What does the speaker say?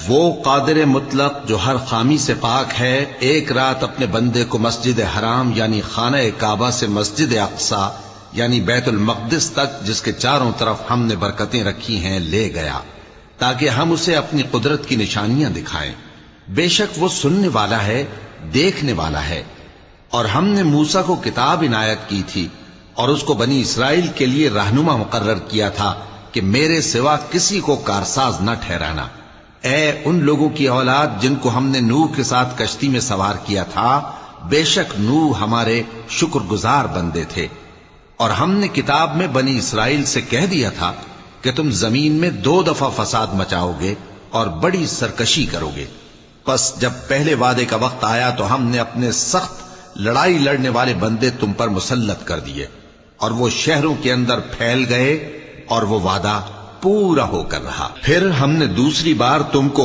وہ قادر مطلق جو ہر خامی سے پاک ہے ایک رات اپنے بندے کو مسجد حرام یعنی خانہ کعبہ سے مسجد اقصی یعنی بیت المقدس تک جس کے چاروں طرف ہم نے برکتیں رکھی ہیں لے گیا تاکہ ہم اسے اپنی قدرت کی نشانیاں دکھائیں. بے شک وہ سننے والا ہے دیکھنے والا ہے. اور ہم نے موسیٰ کو کتاب عنایت کی تھی اور اس کو بنی اسرائیل کے لیے رہنما مقرر کیا تھا کہ میرے سوا کسی کو کارساز نہ ٹھہرانا. اے ان لوگوں کی اولاد جن کو ہم نے نوح کے ساتھ کشتی میں سوار کیا تھا، بے شک نوح ہمارے شکر گزار بندے تھے. اور ہم نے کتاب میں بنی اسرائیل سے کہہ دیا تھا کہ تم زمین میں 2 دفعہ فساد مچاؤ گے اور بڑی سرکشی کرو گے. پس جب پہلے وعدے کا وقت آیا تو ہم نے اپنے سخت لڑائی لڑنے والے بندے تم پر مسلط کر دیے اور وہ شہروں کے اندر پھیل گئے اور وہ وعدہ پورا ہو کر رہا. پھر ہم نے دوسری بار تم کو